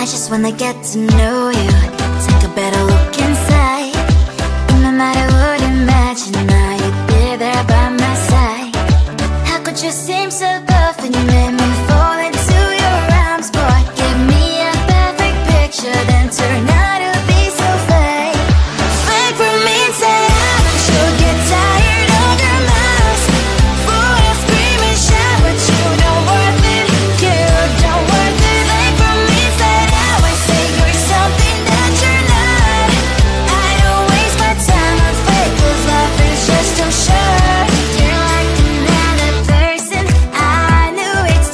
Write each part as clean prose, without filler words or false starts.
I just wanna get to know you, take a better look inside. No matter what, imagine now you'd be there by my side. How could you seem so perfect? You made me fall into your arms, boy. Give me a perfect picture, then turn out to be so fake. Fake for me, say you'll get tired of your mouth. Full of scream and shout, but you don't worth it. You don't worth it. Fake for me, say I say you're something that you're not. I don't waste my time on fake, 'cause life is just too short. You're like another person. I knew it's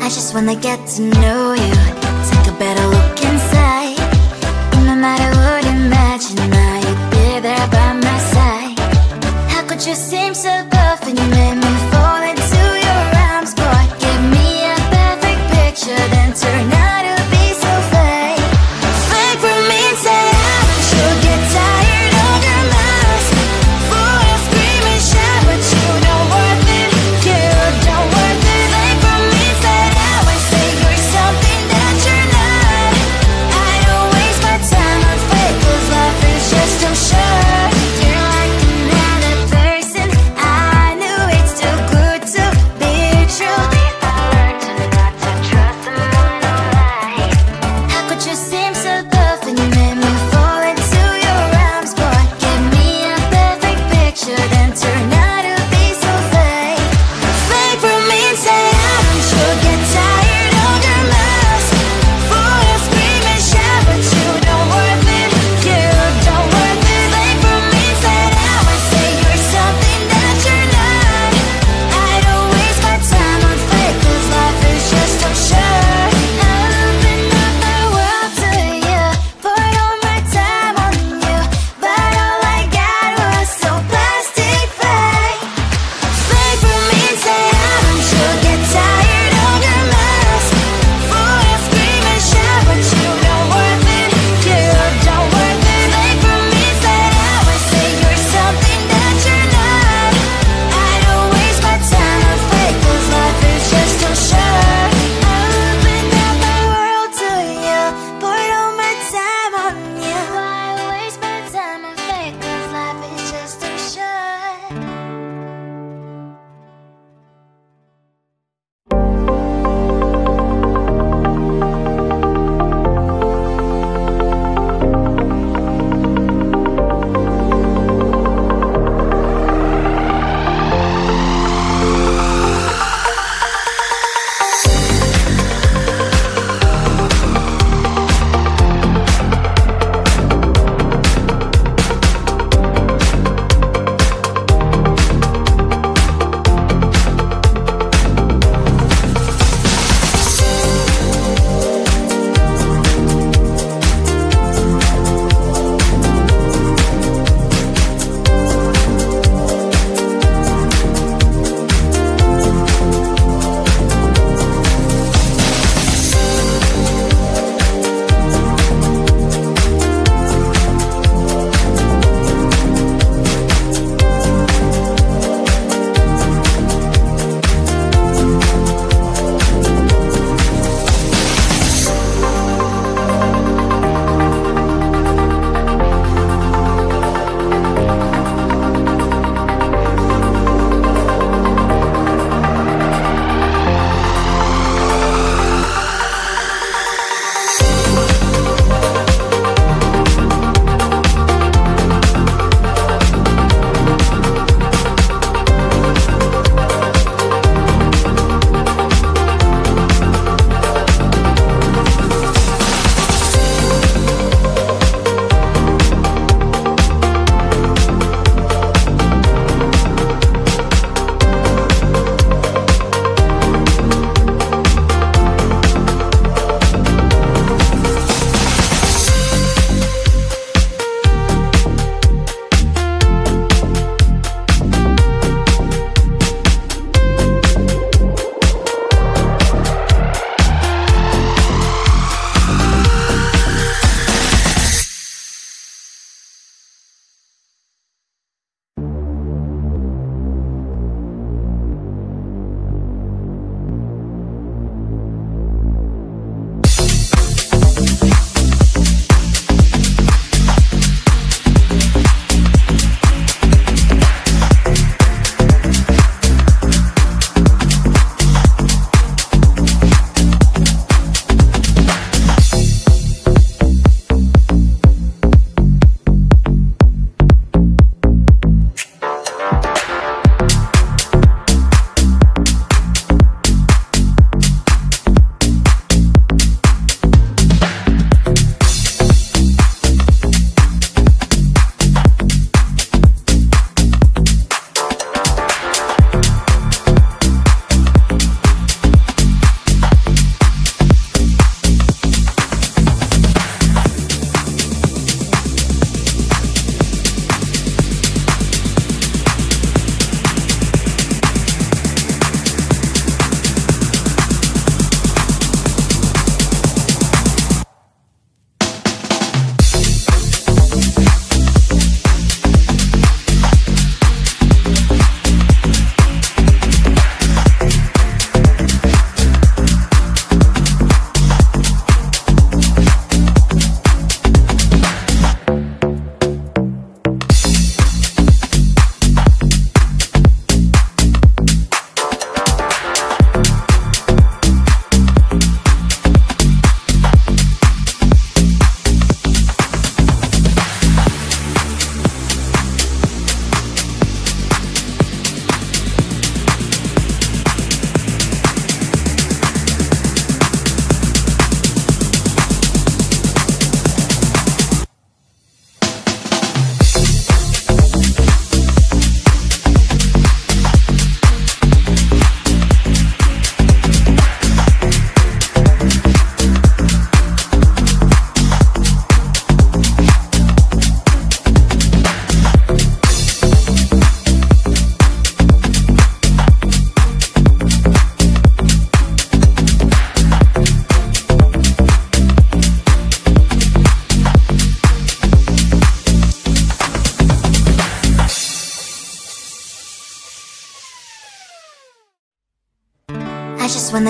just wanna get to know you, take a better look inside. In my mind I would imagine now you'd be there by my side. How could you seem so perfect? You made me fall into your arms, boy. Give me a perfect picture, then turn out to be so fake. Fake for me and say I should get tired of your mask. Boy, I scream and shout, but you don't worth it. You don't worth it. Fake for me and say I would say you're something that you're not. I don't waste my time on fake, 'cause life is just too short. You're like another person. I knew it's too good to be true. I learned to not to trust someone who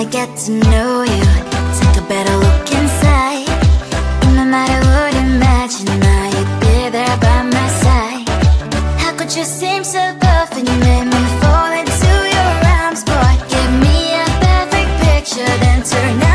wanna get to know you, take a better look inside. And no matter what, imagine now you'd be there by my side. How could you seem so perfect? You made me fall into your arms, boy. Give me a perfect picture, then turn